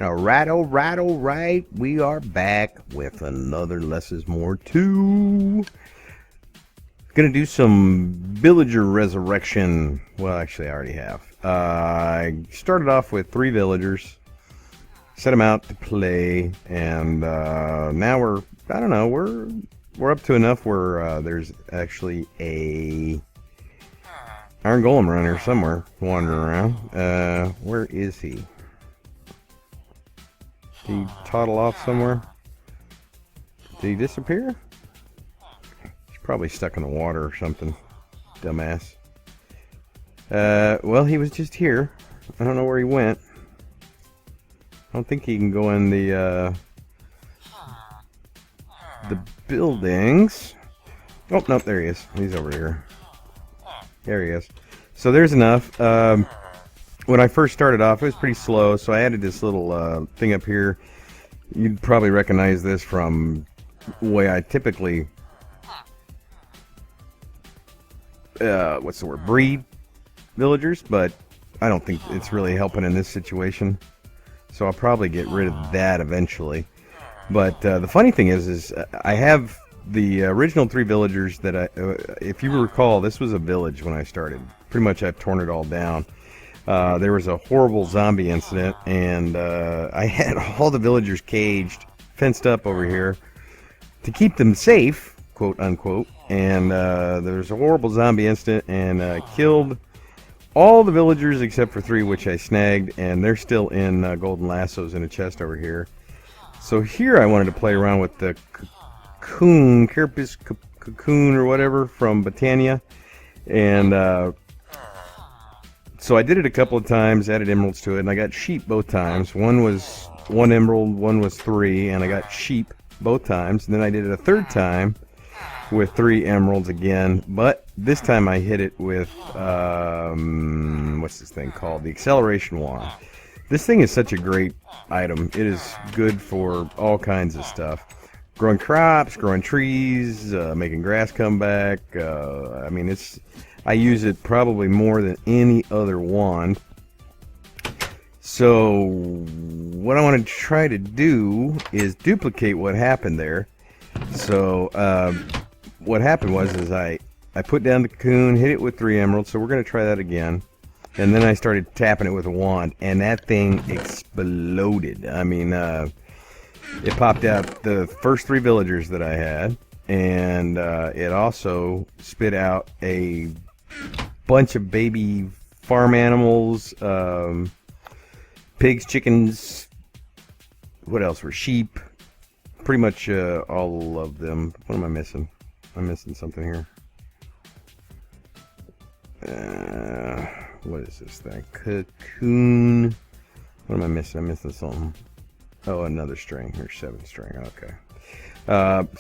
All right. We are back with another Less is More 2. Gonna do some villager resurrection. Well, actually, I already have. I started off with 3 villagers, set them out to play, and now I don't know, we're up to enough where there's actually a Iron Golem runner somewhere wandering around. Where is he? Did he toddle off somewhere? Did he disappear? He's probably stuck in the water or something. Dumbass. Well, he was just here. I don't know where he went. I don't think he can go in the buildings. Oh, no, there he is. He's over here. There he is. So there's enough. When I first started off, it was pretty slow, so I added this little thing up here. You'd probably recognize this from the way I typically, breed villagers, but I don't think it's really helping in this situation. So I'll probably get rid of that eventually. But the funny thing is I have the original 3 villagers that if you recall, this was a village when I started. Pretty much I've torn it all down. There was a horrible zombie incident, and I had all the villagers caged, fenced up over here to keep them safe, quote unquote. And there was a horrible zombie incident, and killed all the villagers except for 3, which I snagged, and they're still in golden lassos in a chest over here. So here I wanted to play around with the Cocoon, Caprice Cocoon or whatever from Botania, and so I did it a couple of times, added emeralds to it, and I got sheep both times. One was 1 emerald, one was 3, and I got sheep both times. And then I did it a 3rd time with 3 emeralds again, but this time I hit it with, what's this thing called? The acceleration wand. This thing is such a great item. It is good for all kinds of stuff. Growing crops, growing trees, making grass come back. I mean, I use it probably more than any other wand. So what I want to try to do is duplicate what happened there. So what happened was I put down the cocoon, hit it with 3 emeralds, so we're going to try that again. And then I started tapping it with a wand, and that thing exploded. I mean, it popped out the first 3 villagers that I had, and it also spit out a bunch of baby farm animals, pigs, chickens, what else were sheep, pretty much all of them. What am I missing? I'm missing something here. What is this thing? Cocoon. What am I missing? I'm missing something. Oh, another string. Here's 7 string. Okay.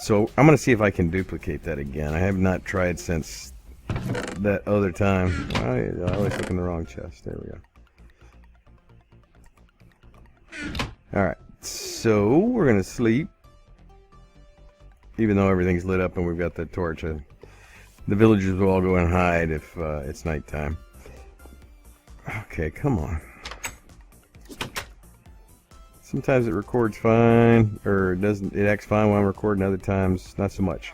So I'm going to see if I can duplicate that again. I have not tried since that other time. I always look in the wrong chest. There we go. Alright, so we're gonna sleep, even though everything's lit up and we've got the torch. The villagers will all go and hide if it's nighttime. Okay, come on. Sometimes it records fine, or it acts fine when I'm recording, other times not so much.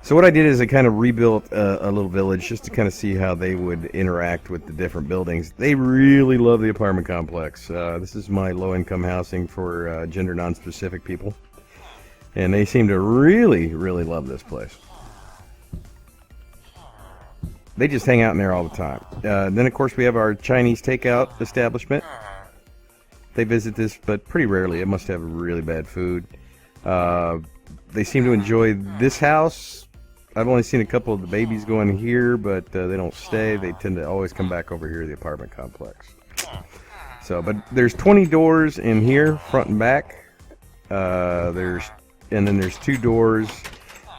So what I did is I kind of rebuilt a little village just to kind of see how they would interact with the different buildings. They really love the apartment complex. This is my low-income housing for gender non-specific people. And they seem to really, really love this place. They just hang out in there all the time. Then, of course, we have our Chinese takeout establishment. They visit this, but pretty rarely. It must have really bad food. They seem to enjoy this house. I've only seen a couple of the babies go in here, but they don't stay. They tend to always come back over here to the apartment complex. So, but there's 20 doors in here, front and back. And then there's 2 doors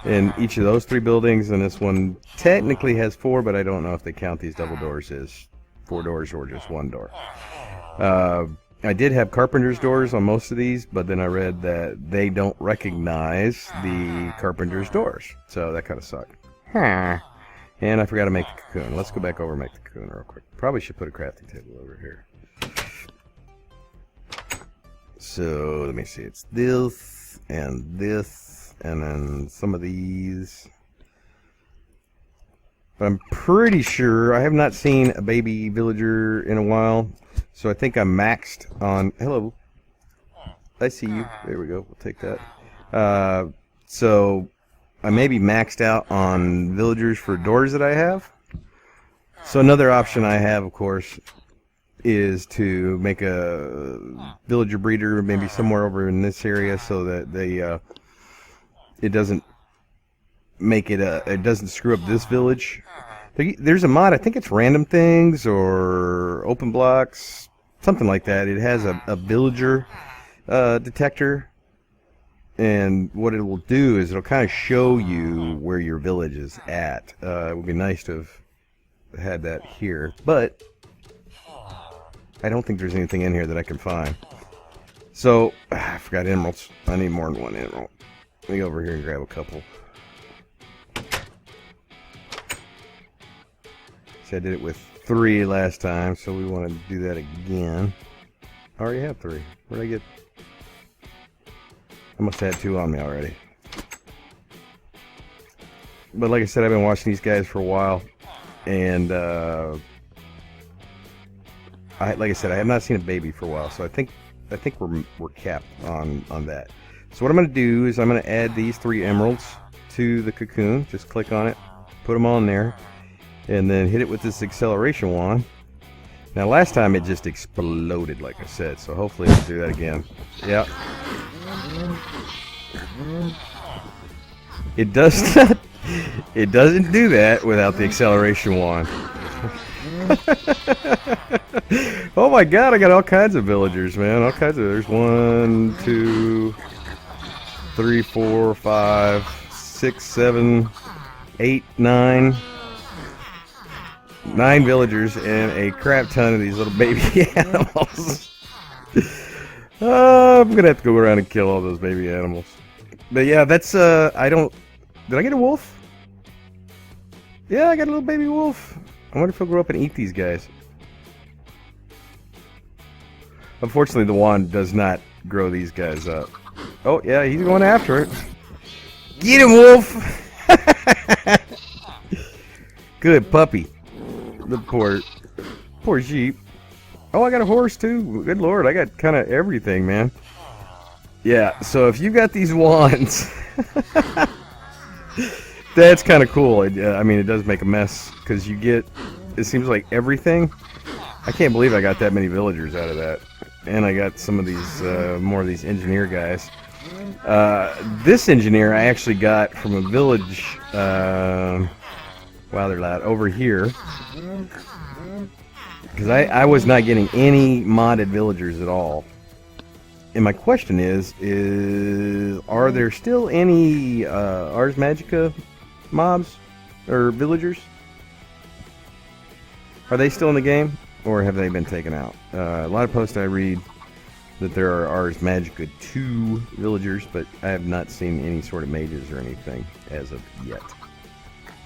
in each of those 3 buildings, and this one technically has 4, but I don't know if they count these double doors as 4 doors or just 1 door. I did have carpenter's doors on most of these, but then I read that they don't recognize the carpenter's doors. So that kind of sucked. And I forgot to make the cocoon. Let's go back over and make the cocoon real quick. Probably should put a crafting table over here. So let me see. It's this and then some of these. But I'm pretty sure I have not seen a baby villager in a while. So I think I'm maxed on. Hello. I see you. There we go. We'll take that. So I may be maxed out on villagers for doors that I have. So another option I have, of course, is to make a villager breeder maybe somewhere over in this area so that they it doesn't make it it doesn't screw up this village. There's a mod, I think it's Random Things or Open Blocks, something like that. It has a villager detector, and what it will do is it'll kind of show you where your village is at. It would be nice to have had that here, but I don't think there's anything in here that I can find. So, I forgot emeralds. I need more than one emerald. Let me go over here and grab a couple. See, I did it with 3 last time, so we want to do that again. I already have 3. Where'd I get? I must have had 2 on me already. But like I said, I've been watching these guys for a while, and like I said, I have not seen a baby for a while, so I think we're capped on that. So what I'm going to do is I'm going to add these 3 emeralds to the cocoon. Just click on it, put them on there, and then hit it with this acceleration wand. Now last time it just exploded, like I said, so hopefully it'll do that again. Yeah. It does not. It doesn't do that without the acceleration wand. Oh my god, I got all kinds of villagers, man. All kinds of. There's 1, 2, 3, 4, 5, 6, 7, 8, 9. 9 villagers and a crap ton of these little baby animals. I'm gonna have to go around and kill all those baby animals. But yeah, that's I don't. Did I get a wolf? Yeah, I got a little baby wolf. I wonder if he'll grow up and eat these guys. Unfortunately, the wand does not grow these guys up. Oh, yeah, he's going after it. Get him, wolf! Good puppy. The poor sheep. Oh, I got a horse, too. Good lord, I got kind of everything, man. Yeah, so if you got these wands... That's kind of cool. I mean, it does make a mess, because you get... It seems like everything. I can't believe I got that many villagers out of that. And I got some of these, more of these engineer guys. This engineer I actually got from a village, wow, they're loud, over here. Because I was not getting any modded villagers at all. And my question is are there still any Ars Magica mobs or villagers? Are they still in the game, or have they been taken out? A lot of posts I read that there are Ars Magica 2 villagers, but I have not seen any sort of mages or anything as of yet.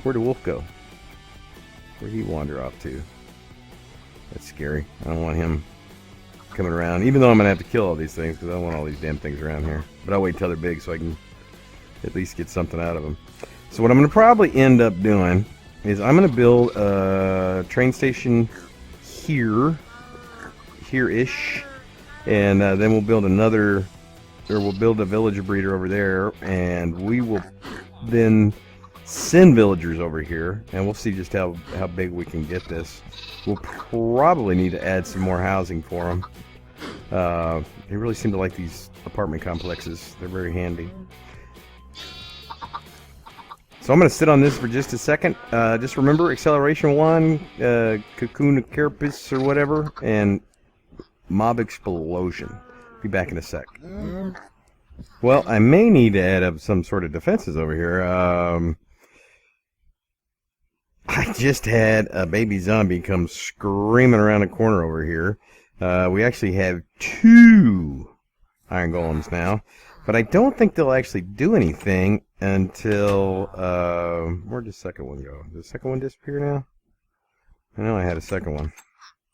Where'd the wolf go? Where'd he wander off to? That's scary. I don't want him coming around, even though I'm going to have to kill all these things, because I don't want all these damn things around here. But I'll wait till they're big so I can at least get something out of them. So what I'm going to probably end up doing is I'm going to build a train station here-ish, and then we'll build we'll build a villager breeder over there, and we will then send villagers over here, and we'll see just how big we can get this. We'll probably need to add some more housing for them. They really seem to like these apartment complexes. They're very handy. So I'm going to sit on this for just a second. Just remember, acceleration 1, Cocoon of Caprice or whatever, and mob explosion. Be back in a sec. Well, I may need to add up some sort of defenses over here. I just had a baby zombie come screaming around the corner over here. We actually have 2 iron golems now, but I don't think they'll actually do anything until, where'd the second one go? Did the second one disappear now? I know I had a second one.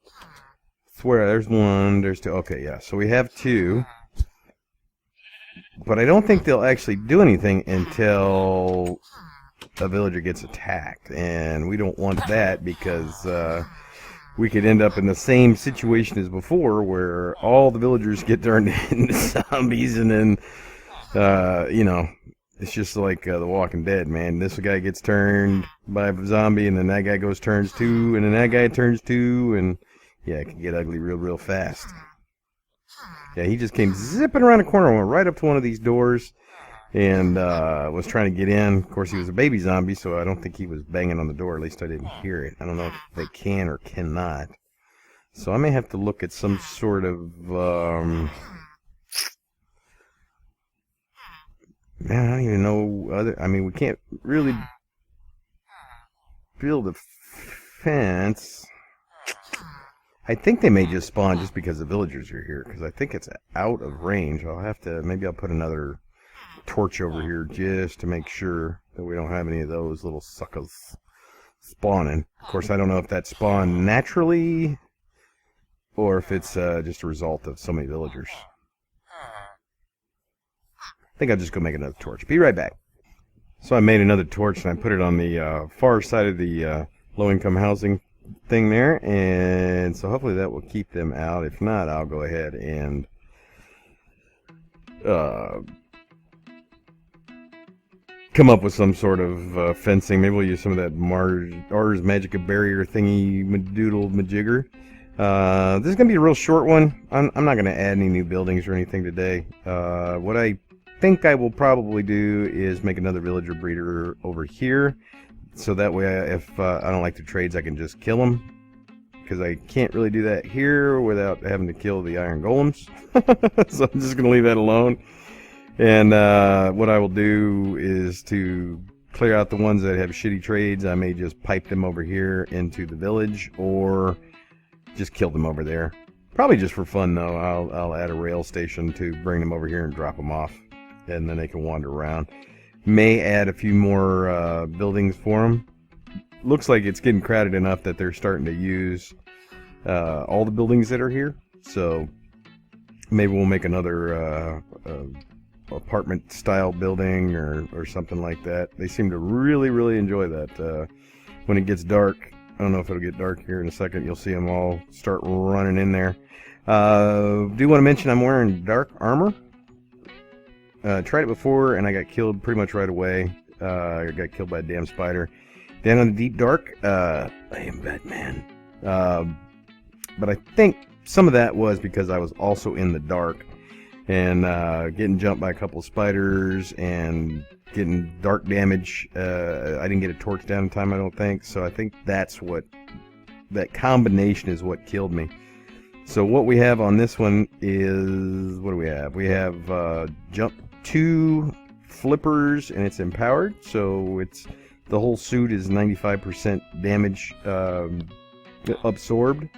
I swear, there's 1, there's 2. Okay, yeah, so we have 2. But I don't think they'll actually do anything until a villager gets attacked, and we don't want that because we could end up in the same situation as before, where all the villagers get turned into zombies, and then it's just like The Walking Dead, man. This guy gets turned by a zombie, and then that guy turns two, and then that guy turns two, and yeah, it can get ugly real fast. Yeah, he just came zipping around the corner, went right up to one of these doors, and was trying to get in. Of course, he was a baby zombie, so I don't think he was banging on the door. At least I didn't hear it. I don't know if they can or cannot. So I may have to look at some sort of... man, I don't even know I mean, we can't really build a fence. I think they may just spawn just because the villagers are here, because I think it's out of range. Maybe I'll put another torch over here just to make sure that we don't have any of those little suckers spawning. Of course, I don't know if that spawned naturally or if it's just a result of so many villagers. I think I'll just go make another torch. Be right back. So I made another torch and I put it on the far side of the low-income housing thing there, and so hopefully that will keep them out. If not, I'll go ahead and come up with some sort of fencing. Maybe we'll use some of that Ars Magica barrier thingy madoodle majigger. This is going to be a real short one. I'm not going to add any new buildings or anything today. What I think I will probably do is make another villager breeder over here. So that way, if I don't like the trades, I can just kill them. Because I can't really do that here without having to kill the iron golems. So I'm just going to leave that alone. And what I will do is to clear out the ones that have shitty trades. I may just pipe them over here into the village, or just kill them over there. Probably just for fun, though. I'll add a rail station to bring them over here and drop them off. And then they can wander around. May add a few more buildings for them. Looks like it's getting crowded enough that they're starting to use all the buildings that are here. So maybe we'll make another apartment style building or something like that. They seem to really enjoy that. When it gets dark, I don't know if it'll get dark here in a second, you'll see them all start running in there. Do want to mention I'm wearing dark armor. Tried it before and I got killed pretty much right away. I got killed by a damn spider. Then on the deep dark, I am Batman. But I think some of that was because I was also in the dark and getting jumped by a couple of spiders and getting dark damage. I didn't get a torch down in time, I don't think. So I think that combination is what killed me. So what we have on this one is, what do we have? We have jump 2 flippers and it's empowered. So the whole suit is 95% damage absorbed,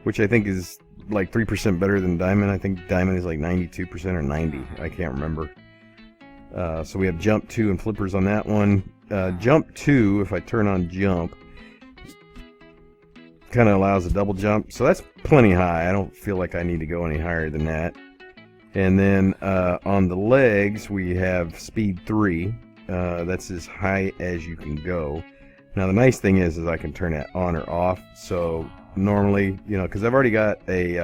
which I think is like 3% better than diamond. I think diamond is like 92% or 90. I can't remember. So we have jump 2 and flippers on that one. Jump 2, if I turn on jump, kind of allows a double jump. So that's plenty high. I don't feel like I need to go any higher than that. And then on the legs, we have speed 3. That's as high as you can go. Now the nice thing is I can turn that on or off. So normally, because I've already got a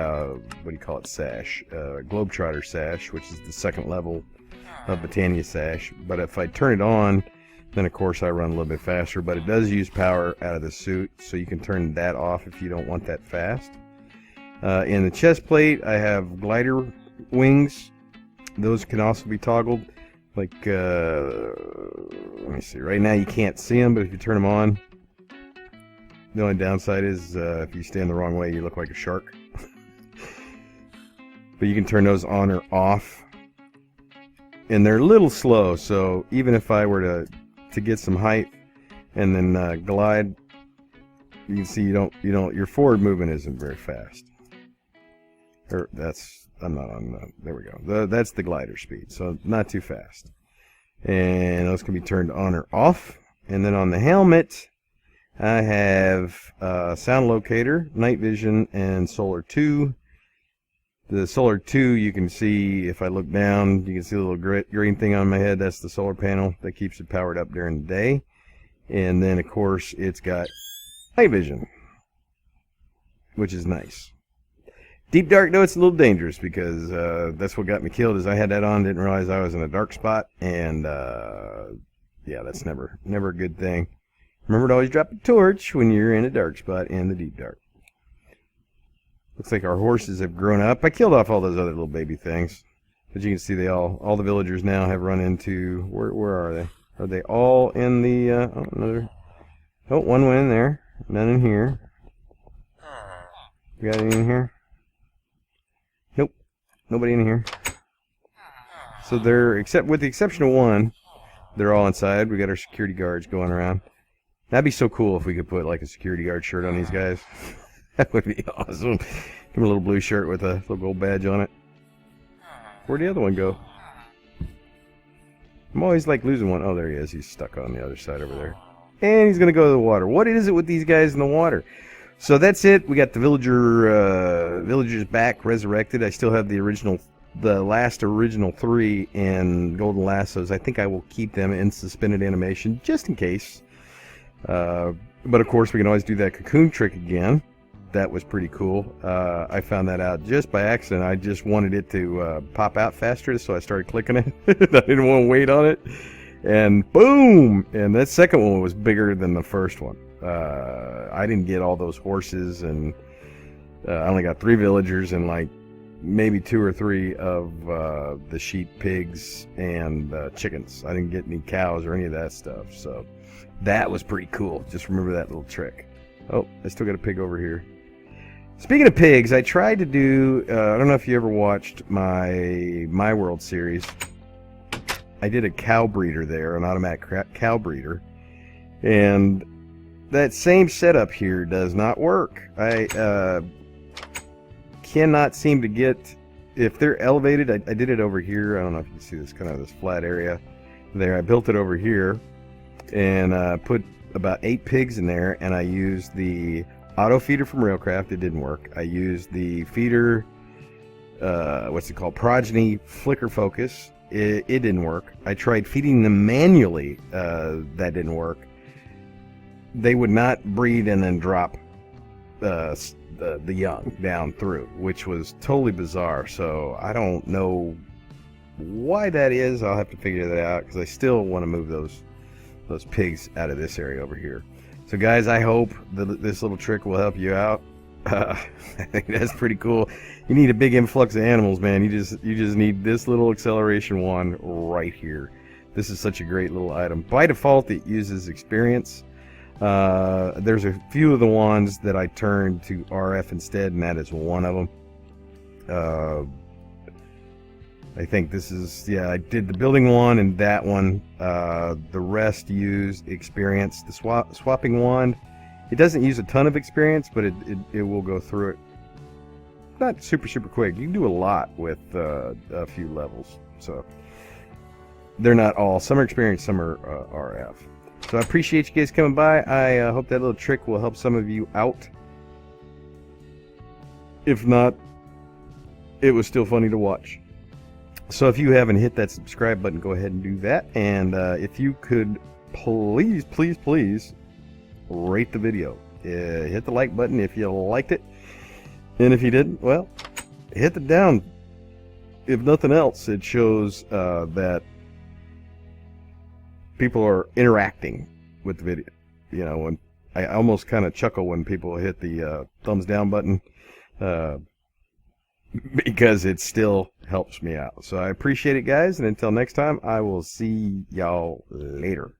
what do you call it, sash, Globetrotter sash, which is the second level of Botania sash. But if I turn it on, then of course I run a little bit faster. But it does use power out of the suit, so you can turn that off if you don't want that fast. In the chest plate, I have glider wings. Those can also be toggled. Like, let me see. Right now you can't see them, but if you turn them on, the only downside is if you stand the wrong way, you look like a shark. But you can turn those on or off. And they're a little slow, so even if I were to get some height and then glide, you can see your forward movement isn't very fast. I'm not on that. There we go. That's the glider speed, so not too fast. And those can be turned on or off. And then on the helmet, I have sound locator, night vision, and solar 2. The solar 2, you can see, if I look down, you can see a little green thing on my head. That's the solar panel that keeps it powered up during the day. And then, of course, it's got night vision, which is nice. Deep dark, though, it's a little dangerous because that's what got me killed. Is I had that on, didn't realize I was in a dark spot, and yeah, that's never a good thing. Remember to always drop a torch when you're in a dark spot in the deep dark. Looks like our horses have grown up. I killed off all those other little baby things, but you can see all the villagers now have run into where are they? Are they all in the one went in there, none in here. You got any in here? Nope, nobody in here. So they're, with the exception of one, they're all inside. We got our security guards going around. That'd be so cool if we could put like a security guard shirt on these guys. That would be awesome. Give him a little blue shirt with a little gold badge on it. Where'd the other one go? I'm always like losing one. Oh, there he is. He's stuck on the other side over there. And he's going to go to the water. What is it with these guys in the water? So that's it. We got the villagers back, resurrected. I still have the last original 3 in golden lassos. I think I will keep them in suspended animation just in case. But of course, we can always do that cocoon trick again. That was pretty cool. I found that out just by accident. I just wanted it to pop out faster, so I started clicking it. I didn't want to wait on it. And boom! And that second one was bigger than the first one. I didn't get all those horses, and I only got 3 villagers and like maybe 2 or 3 of the sheep, pigs, and chickens. I didn't get any cows or any of that stuff. So that was pretty cool. Just remember that little trick. Oh, I still got a pig over here. Speaking of pigs, I tried to do, I don't know if you ever watched my World series. I did a cow breeder there, an automatic cow breeder. And that same setup here does not work. I cannot seem to get, if they're elevated, I did it over here. I don't know if you can see this, kind of this flat area there. I built it over here and put about 8 pigs in there, and I used the auto feeder from Railcraft. It didn't work. I used the feeder, what's it called, Progeny Flicker Focus. It didn't work. I tried feeding them manually. That didn't work. They would not breed and then drop the young down through, which was totally bizarre. So I don't know why that is. I'll have to figure that out because I still want to move those pigs out of this area over here. So guys, I hope this little trick will help you out. I think that's pretty cool. You need a big influx of animals, man. You just need this little acceleration wand right here. This is such a great little item. By default, it uses experience. There's a few of the wands that I turned to RF instead, and that is one of them. I think this is, yeah, I did the building one and that one. The rest use experience. The swapping wand, it doesn't use a ton of experience, but it will go through it. Not super quick. You can do a lot with a few levels. So they're not all. Some are experience, some are RF. So I appreciate you guys coming by. I hope that little trick will help some of you out. If not, it was still funny to watch. So if you haven't hit that subscribe button, go ahead and do that. And if you could please rate the video. Hit the like button if you liked it. And if you didn't, well, hit the down. If nothing else, it shows that people are interacting with the video. You know, when I almost kind of chuckle when people hit the thumbs down button. Because it still helps me out. So I appreciate it, guys, and until next time, I will see y'all later.